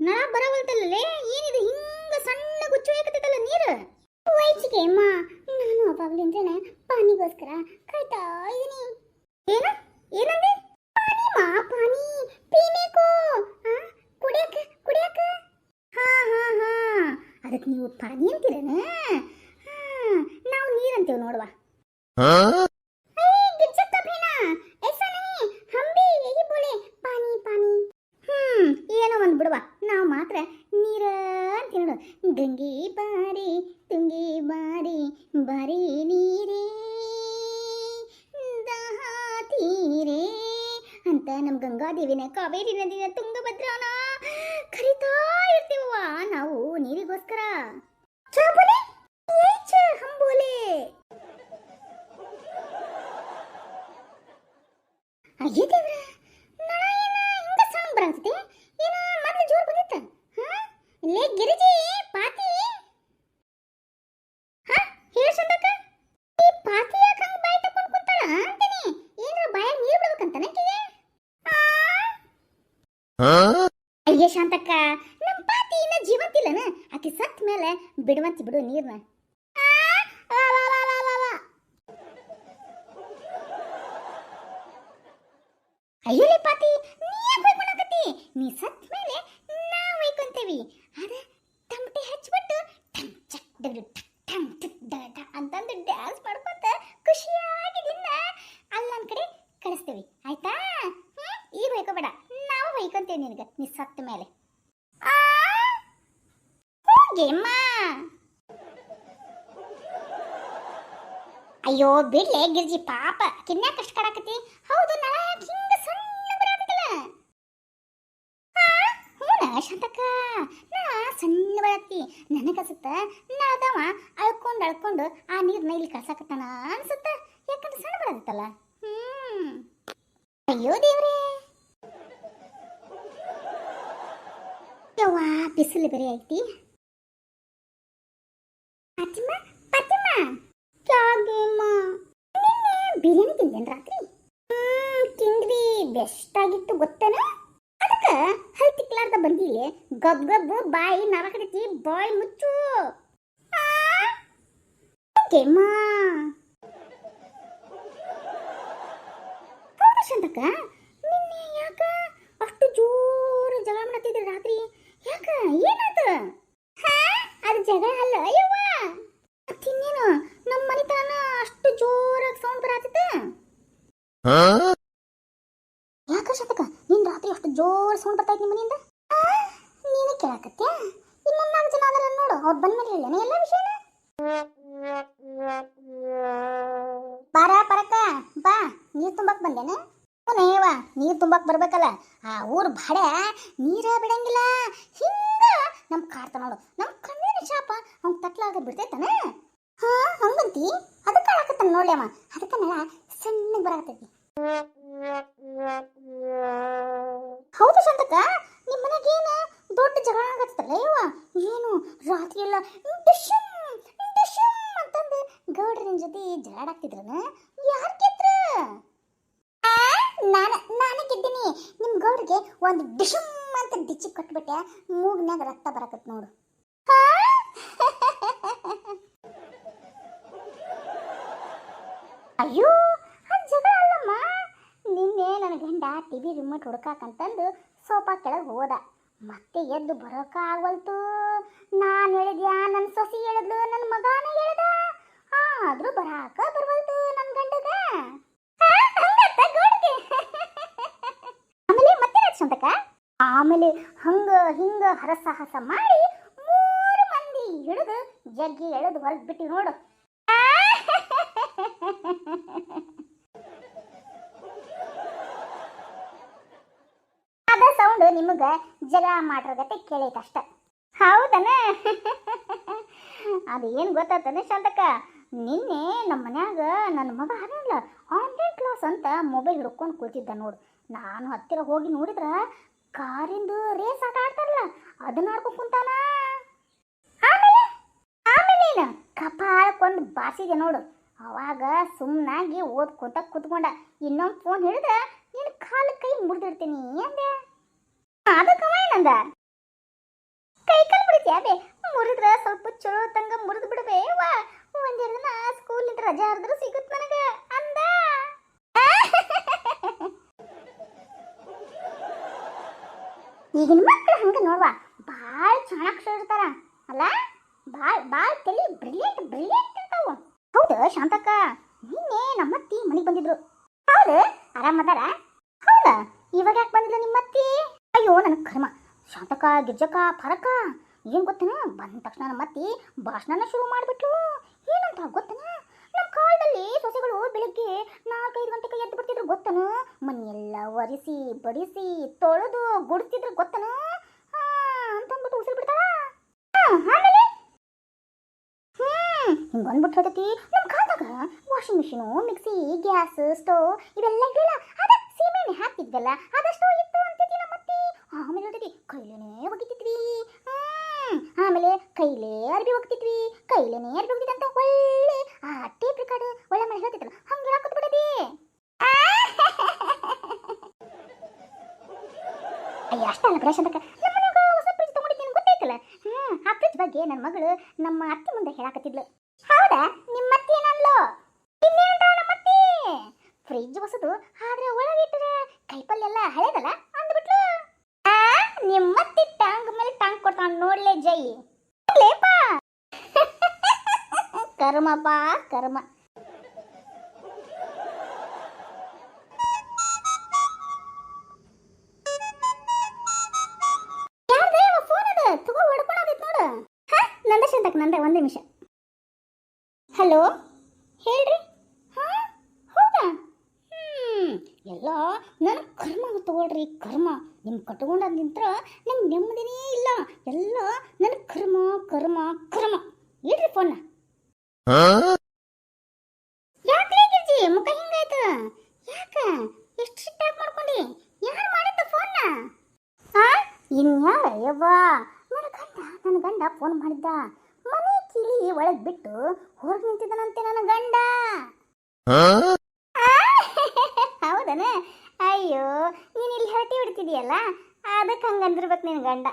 ನಳ ಬರವಲ್ತಲ್ಲೇ ಏನಿದು ಹಿಂಗ ಸಣ್ಣ ಗುಚ್ಚು ಹಾಕತೈತಲ್ಲ ನೀರು ವೈಚಿಗೆ ಅಮ್ಮ ನಾನು ಅವಾಗ್ಲಿಂದನೇ ಪಾನಿಗೋಸ್ಕರ ಕಾಯ್ತಾ ಇದೀನಿ ಏನ ಏನಂದೆ ಪಾನಿ ಮಾ ಪಾನಿ ಪೀನೇಕೋ ಕುಡಿಯಕ ಕುಡಿಯಕ ಹಾ ಅದಕ್ಕೆ ನೀವು ಪಾನಿ ಅಂತೀರೇನ ನಾವು ನೀರು ಅಂತೀವಿ ನೋಡುವ ಏನೋ ಒಂದು ಬಿಡುವ ನಾವು ಮಾತ್ರ ನೀರ ಅಂತ ನೋಡು ಗಂಗೆ ಬಾರಿ ತುಂಗಿ ಬಾರಿ ಬಾರಿ ನೀರೇ ದಾಹ ತೀರೇ ಅಂತ ನಮ್ಮ ಗಂಗಾದೇವಿನ ಕಾವೇರಿ ನದಿನ ತುಂಗಭದ್ರಾನ ಕರಿತಾ ಇರ್ತೀವವ್ವ ನಾವು ನೀರಿಗೋಸ್ಕರ ಚಾಪುಲೆ ಏಚ ಹಂಬೋಲೆ ಅಯ್ಯೋ ದೇವ್ರ ನಳ ಏನ ಹಿಂಗ ಸಣ್ಣ ಬರಾಗ್ತೈತಿ ಏನ ಮೊದ್ಲು ಜೋರ್ ಬಂದಿತ್ತ ಲೇ ಗಿರಿಜಿ ಪಾತಿ ಹೇಳ ಸಂದಕ ಈ ಪಾತಿ ಯಾಕ ಹಂಗ ಬಾಯಿ ತಕೊಂಡ್ ಕೂತಾಳ ಅಂತೀನಿ ಏನ್ರ ಬಾಯ ನೀರ್ ಬಿಡ್ಬೇಕಂತ ನಕ್ಕಿಗೆ ಅಯ್ಯ ಶಾಂತಕ್ಕ ನಮ್ಮ ಪಾತಿ ಇನ್ನ ಜೀವಂತಿಲ್ಲನ ಆಕೆ ಸತ್ ಮೇಲೆ ಬಿಡುವಂತಿ ಬಿಡು ನೀರ್ನ ಅಯ್ಯೋಲಿ ಪಾತಿ ನೀ ಯಾಕೆ ಹೊಯ್ಕೊಳಕತ್ತಿ ನೀ ಸತ್ ಮೇಲೆ ನಾವು ಹೊಯ್ಕೊಂತೇವಿ ಅದ ತಮಟೆ ಹಚ್ಬಿಟ್ಟು ಟಂಗ್ ಚಕ್ ಡಗ್ ಟಂಗ್ ಟಕ್ ಡಗ ಅಂತಂದು ಡ್ಯಾನ್ಸ್ ಮಾಡ್ಕೊತ ಖುಷಿಯಾಗಿ ದಿನ ಅಲ್ಲೊಂದ್ ಕಡೆ ಕಳಿಸ್ತೇವಿ ಆಯ್ತಾ ಈಗ ಹೊಯ್ಕೋಬೇಡ ನಾವು ಹೊಯ್ಕೊಂತೇವೆ ನಿನಗೆ ನೀ ಸತ್ತ ಮೇಲೆ ಹೋಗೆಮ್ಮ ಅಯ್ಯೋ ಬಿಡ್ಲೆ ಗಿರ್ಜಿ ಪಾಪ ಕಿನ್ಯಾಕ ಕಷ್ಟ ಕಾಡಕತ್ತಿ ಹೌದು ನಳ ಯಾಕೆ ಹಿಂಗ ಸಣ್ಣ ಬರಾಕತ್ತಲ್ಲ ಹೂನ ಶಾಂತಕ್ಕ ನಳ ಸಣ್ಣ ಬರಾಕತ್ತಿ ನನಗಸುತ್ತ ನಳದವ ಅಳ್ಕೊಂಡು ಆ ನೀರ್ನ ಇಲ್ಲಿ ಕಳ್ಸಾಕತ್ತಾನ ಅನ್ಸುತ್ತ ಯಾಕಂದ್ರೆ ಸಣ್ಣ ಬರಾಕತ್ತಲ್ಲ ಅಯ್ಯೋ ದೇವ್ರೇ ಯವ್ವ ಬಿಸಿಲು ಬೇರೆ ಐತಿ ಪಾತಿಮ್ಮ ಪಾತಿಮ್ಮ ಯಾಗೇಮ್ಮ ನಿನ್ನೆ ಬಿರಿಯಾನಿ ತಿಂದೇನು ರಾತ್ರಿ ತಿಂದ್ವಿ ಬೆಸ್ಟ್ ಆಗಿತ್ತು ಗೊತ್ತೇನ ಅದಕ್ಕೆ ಹಲ್ ತಿಕ್ಲಾರ್ದ ಬಂದಿಲ್ಲ ಗಬ್ ಗಬ್ಬು ಬಾಯಿ ನರಕಡತಿ ಬಾಯಿ ಮುಚ್ಚು ಓಕೆಮ್ಮ ಹೌದು ಶಾಂತಕ್ಕ ನಿನ್ನೆ ಯಾಕ ಅಷ್ಟು ಜೋರು ಜಗಳ ಮಾಡತ್ತಿದ್ರಿ ರಾತ್ರಿ ಯಾಕ ಏನಾತ ಅದು ಜಗಳ ಅಲ್ಲ ಅಯ್ಯವ್ವ ತಿನ್ನೇನು ನಮ್ಮ ಮನೆ ತಾನ ಅಷ್ಟು ಜೋರಾಗಿ ಸೌಂಡ್ ಬರಾತಿತ್ತ ಯಾಕ ಶಾಂತಕ್ಕ ನಿನ್ ರಾತ್ರಿ ಅಷ್ಟು ಜೋರ್ ಸೌಂಡ್ ಬರ್ತಾ ಇತ್ತು ನಿಮ್ಮ ಮನೆಯಿಂದ ನೀನೇ ಕೇಳಾಕತ್ತ್ಯಾ ಇನ್ನೊಂದು 4 ಜನ ಅದರ ನೋಡು ಅವ್ರು ಬಂದ್ಮೇಲೆ ಹೇಳೇನೆ ಎಲ್ಲ ವಿಷಯನ ಬಾರ ಪರಕ ಬಾ ನೀರ್ ತುಂಬಾಕ್ ಬಂದೇನೆ ನೇವ ನೀರ್ ತುಂಬಾಕ್ ಬರ್ಬೇಕಲ್ಲ ಆ ಊರ್ ಭಾಡೆ ನೀರ ಬಿಡಂಗಿಲ್ಲ ಹಿಂಗ ನಮ್ ಕಾಡ್ತ ನೋಡು ನಮ್ ಕಣ್ಣಿನ ಶಾಪ ಅವ್ನ್ ತಟ್ಲಾಗ ಬಿಡ್ತೈತಾನ ಹಂಗಂತಿ ಅದಕ್ಕೆ ಆಳಕತ್ತಾನ ನೋಡ್ಯಮ್ಮ ಅದಕ್ಕೆ ನಳ ಸಣ್ಣಗೆ ಬರಾಕತ್ತೈತಿ ಹೌದು ಶಾಂತಕ್ಕ ನಿಮ್ಮ ಮನೆಗೆ ಏನು ದೊಡ್ಡ ಜಗಳ ಆಗತ್ತಲ್ಲ ಯವ್ವ ಏನು ರಾತ್ರಿ ಎಲ್ಲ ಡಿಶಮ್ ಅಂತಂದು ಗೌಡ್ರನ ಜೊತೆ ಜಗಳಾಡ್ತಿದ್ರನ ಯಾರು ಗೆದ್ರ ನಾನು ಗೆದ್ದೀನಿ ನಿಮ್ಮ ಗೌಡ್ರಿಗೆ ಒಂದು ಡಿಶಮ್ ಅಂತ ಡಿಚ್ಚಿ ಕೊಟ್ಬಿಟ್ಟೆ ಮೂಗ್ನ್ಯಾಗ ರಕ್ತ ಬರಾಕತ್ ನೋಡು ಅಯ್ಯೋ ಅದು ಜಗಳ ಅಲ್ಲಮ್ಮ ನಿನ್ನೆ ನನ್ನ ಗಂಡ ಟಿವಿ ರಿಮೋಟ್ ಹುಡುಕಾಕಂತಂದು ಸೋಫಾ ಕೆಳಗೆ ಹೋದ ಮತ್ತೆ ಎದ್ದು ಬರೋಕ ಆಗವಲ್ತು ನಾನು ಹೇಳಿದ್ಯಾ ನನ್ನ ಸೊಸಿ ಹೇಳಿದ್ಲು ನನ್ನ ಮಗನ ಹೇಳ್ದ ಆದ್ರೂ ಬರಾಕ ಬರ್ವಲ್ತು ನನ್ನ ಗಂಡಗ ಆಮೇಲೆ ಮತ್ತೆ ಶಾಂತಕ್ಕ ಆಮೇಲೆ ಹಂಗ ಹಿಂಗ ಹರಸಾಹಸ ಮಾಡಿ 3 ಮಂದಿ ಹಿಡಿದು ಜಗ್ಗಿ ಎಳೆದು ಹೊರಗೆ ಬಿಟ್ಟು ನೋಡು ಅದ ಸೌಂಡ್ ನಿಮಗ ಜಗಳ ಮಾಡಿರಗತ್ತೆ ಕೇಳೈತಷ್ಟ ಹೌದನ ಅದೇನು ಗೊತ್ತಾತನ ಶಾಂತಕ್ಕ ನಿನ್ನೆ ನಮ್ಮ ಮನ್ಯಾಗ ನನ್ನ ಮಗ ಅದಲ್ಲ ಆನ್ಲೈನ್ ಕ್ಲಾಸ್ ಅಂತ ಮೊಬೈಲ್ ಹಿಡ್ಕೊಂಡು ಕೂತಿದ್ದ ನೋಡು ನಾನು ಹತ್ತಿರ ಹೋಗಿ ನೋಡಿದ್ರ ಕಾರಿಂದು ರೇಸ್ ಆಟ ಆಡ್ತಾರಲ್ಲ ಅದನ್ನ ಆಡ್ಕೊಂಡು ಕುಂತಾನ ಆಮೇಲೆ ಕಪಾಳಕ್ಕೊಂದು ಬಾಸಿದೆ ನೋಡು ಅವಾಗ ಸುಮ್ಮನಾಗಿ ಓದ್ಕೊಂತ ಕುತ್ಕೊಂಡ ಇನ್ನೊಂದು ಫೋನ್ ಹಿಡಿದ ನಿನ್ನ ಕಾಲು ಕೈ ಮುರಿದಿಡ್ತೀನಿ ಅಂದೆ ಅದಕ್ಕೆ ಏನಂದ ಕೈ ಕಾಲು ಮುರಿದ್ಯಾ ಬೇ ಮುರಿದ್ರ ಸ್ವಲ್ಪ ಚಲೋ ತಂಗ ಮುರಿದು ಬಿಡಬೇ ವಾ ಒಂದೆರಡು ದಿನ ಸ್ಕೂಲಿಂದ ರಜಾ ಹರಿದ್ರು ಸಿಗುತ್ತೆ ನನಗೆ ಅಂದ ಈಗಿನ ಮಕ್ಕಳು ಹಂಗೆ ನೋಡ್ವಾ ಭಾಳ ಚಾಣಾಕ್ಷ ಇರ್ತಾರ ಅಲ್ಲ ಭಾಳ ತಲೆ ಬ್ರಿಲಿಯಂಟ್ ಇರ್ತಾವು ಹೌದು ಶಾಂತಕ್ಕ ನಿನ್ನೆ ನಮ್ಮತ್ತಿ ಮನೆಗೆ ಬಂದಿದ್ರು ಹೌದು ಆರಾಮದಾರ ಹೌದಾ ಇವಾಗ ಯಾಕೆ ಬಂದಿಲ್ಲ ನಿಮ್ಮತ್ತಿ ಅಯ್ಯೋ ನನಗೆ ಕರ್ಮ ಶಾಂತಕ್ಕ ಗಿರ್ಜಕ್ಕ ಫರಕ್ಕ ಏನು ಗೊತ್ತನ ಬಂದ ತಕ್ಷಣ ನಮ್ಮತ್ತಿ ಭಾಷಣನ ಶುರು ಮಾಡಿಬಿಟ್ಲು ಏನಂತ ಗೊತ್ತನ ನಮ್ಮ ಕಾಲದಲ್ಲಿ ಸೊಸೆಗಳು ಬೆಳಿಗ್ಗೆ 4-5 ಗಂಟೆಗೆ ಎದ್ದು ಬಿಡ್ತಿದ್ರು ಗೊತ್ತನು ಮನೆಯೆಲ್ಲ ಒರೆಸಿ ಬಡಿಸಿ ತೊಳೆದು ಗುಡಿಸಿದ್ರು ಗೊತ್ತನು ಅಂತಂದ್ಬಿಟ್ಟು ಉಸಿರು ಬಿಡ್ತಾರ ಆಮೇಲೆ ಹಿಂಗೆ ಬಂದ್ಬಿಟ್ಟು ಹೇಳ್ತೈತಿ ನಮ್ಮ ಕಾಲದಾಗ washing machine mixie gas stove ಇವೆಲ್ಲ ಇರಲಿಲ್ಲ ಅದ ಸೀಮೆಣ್ಣೆ ಹಾಕ್ತಿದ್ವಲ್ಲ ಅದಷ್ಟು ಇತ್ತು ಅಂತೈತಿ ನಮ್ಮತ್ತಿ ಆಮೇಲೆ ಹೇಳ್ತೈತಿ ಕೈಲೇನೆ ಒಗಿತಿದ್ವಿ ಆಮೇಲೆ ಕೈಲೇ ಅರ್ಬಿ ಹೋಗ್ತಿದ್ವಿ ಕೈಲೇನೆ ಅರ್ಬಿ ಹೋಗ್ತಿದ್ವಿ ಅಂತ ಒಳ್ಳೆ ಆ ಟೇಪ್ ರೆಕಾರ್ಡ್ ಒಳ್ಳೆ ಮನೆ ಹೇಳ್ತಿದ್ರು ಹಂಗೆ ಹಾಕತ್ ಬಿಡದಿ ಅಯ್ಯ ಅಷ್ಟಲ್ಲ ಪ್ರಶಾಂತಕ್ಕ ನಮ್ಮ ಮನೆಯಾಗ ಹೊಸ ಫ್ರಿಜ್ ತಗೊಂಡಿದ್ದೀನಿ ಗೊತ್ತೈತಲ್ಲ ಆ ಫ್ರಿಜ್ ಬಗ್ಗೆ ನನ್ನ ಮಗಳು ನಮ್ಮ ಅತ್ತೆ ಮುಂದೆ ಹೇಳಾಕತ್ತಿದ್ಲು ಹೌದಾ ನಿಮ್ಮ ಅತ್ತೆ ಏನಲ್ಲೋ ಇನ್ನೇನಂತ ನಮ್ಮ ಅತ್ತೆ ಫ್ರಿಜ್ ಹೊಸದು ಆದ್ರೆ ಒಳಗಿಟ್ಟರೆ ಕೈಪಲ್ಲೆಲ್ಲ ಹಳೇದಲ್ಲ ಅಂದ್ಬಿಟ್ಲು ನಿಮ್ಮತ್ತಿ ಟ್ಯಾಂಕ್ ಮೇಲೆ ಟ್ಯಾಂಕ್ ಕೊಡ್ತಾನ ನೋಡ್ಲೆ ಜೈ ಲೇಪಾ ಕರ್ಮಪ್ಪ ಕರ್ಮ ನಂದ ಒಂದು ನಿಮಿಷ ಹಲೋ ಹೇಳ್ರಿ ಹಾಂ ಹೌದಾ ಎಲ್ಲ ನನ್ನ ಕರ್ಮ ತಗೊಳ್ರಿ ಕರ್ಮ ನಿಮ್ಮ ಕಟ್ಕೊಂಡಾದ ನಿಂತ್ರ ನಂಗೆ ನೆಮ್ಮದಿನೇ ಇಲ್ಲ ಎಲ್ಲ ನನ್ನ ಕರ್ಮ ಕರ್ಮ ಕರ್ಮ ಇಡ್ರಿ ಫೋನ್ನ ಯಾಕೆ ಗಿರ್ಜಿ ಮುಖ ಹಿಂಗಾಯ್ತು ಯಾಕ ಎಷ್ಟು ಸಿಟ್ಟಾಗಿ ಮಾಡ್ಕೊಂಡಿ ಯಾರು ಮಾಡಿದ್ದ ಫೋನ್ನ ಇನ್ಯಾರ ಯವ್ವಾ ನನ್ನ ಗಂಡ ಫೋನ್ ಮಾಡಿದ್ದ ಮನೆ ಕಿಲಿ ಒಳಗೆ ಬಿಟ್ಟು ಹೊರಗೆ ನಿಂತಿದ್ದಾನಂತೆ ನನ್ನ ಗಂಡ ಹೌದನ ಅಯ್ಯೋ ನೀನು ಇಲ್ಲಿ ಹರಟಿ ಬಿಡ್ತಿದೀಯಲ್ಲ ಅದಕ್ಕೆ ಹಂಗಂದಿರ್ಬೇಕು ನಿನ್ನ ಗಂಡ